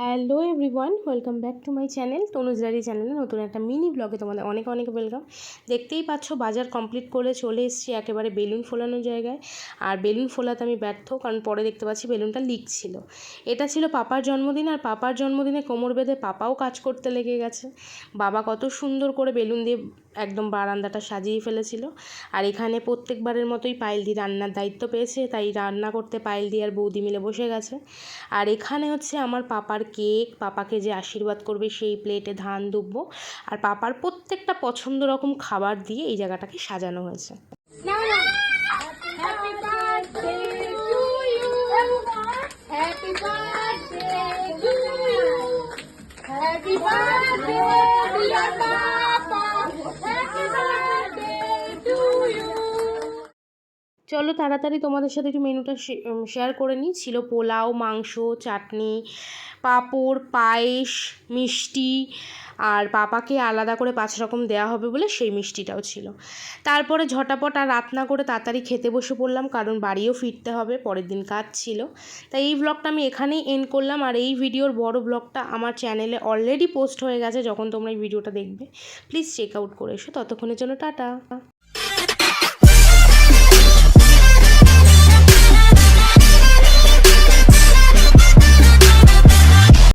Hello everyone, welcome back to my channel Tanuj diary চ্যানেলে নতুন একটা মিনি ব্লগে তোমাদের অনেক অনেক ওয়েলকাম। দেখতেই পাচ্ছ বাজার কমপ্লিট করে চলে এসেছি একেবারে বেলুন ফোলানোর জায়গায়। আর বেলুন ফোলাতে আমি ব্যর্থ, কারণ পরে দেখতে পাচ্ছি বেলুনটা লিক ছিল। এটা ছিল পাপার জন্মদিন, আর পাপার জন্মদিনে কোমর বেঁধে পাপাও কাজ করতে লেগে গেছে। বাবা কত সুন্দর করে বেলুন দিয়ে একদম বারান্দাটা সাজিয়ে ফেলেছিল। আর এখানে প্রত্যেকবারের মতোই পায়েল দি রান্নার দায়িত্ব পেয়েছে, তাই রান্না করতে পায়েল দি আর বৌদি মিলে বসে গেছে। আর এখানে হচ্ছে আমার পাপার কেক, পাপাকে যে আশীর্বাদ করবে সেই প্লেটে ধান দুব্বো আর পাপার প্রত্যেকটা পছন্দ রকম খাবার দিয়ে এই জায়গাটাকে সাজানো হয়েছে। চলো তাড়াতাড়ি তোমাদের সাথে একটু মেনুটা শেয়ার করে নিই। ছিল পোলাও, মাংস, চাটনি, পাঁপড়, পায়েস, মিষ্টি, আর পাপাকে আলাদা করে 5 রকম দেওয়া হবে বলে সেই মিষ্টিটাও ছিল। তারপরে ঝটাপট আর রাত না করে তাড়াতাড়ি খেতে বসে পড়লাম, কারণ বাড়িও ফিরতে হবে, পরের দিন কাজ ছিল। তাই এই ব্লগটা আমি এখানেই এন্ড করলাম। আর এই ভিডিওর বড় ব্লগটা আমার চ্যানেলে অলরেডি পোস্ট হয়ে গেছে, যখন তোমরা এই ভিডিওটা দেখবে প্লিজ চেক আউট করে এসো। ততক্ষণের জন্য টাটা।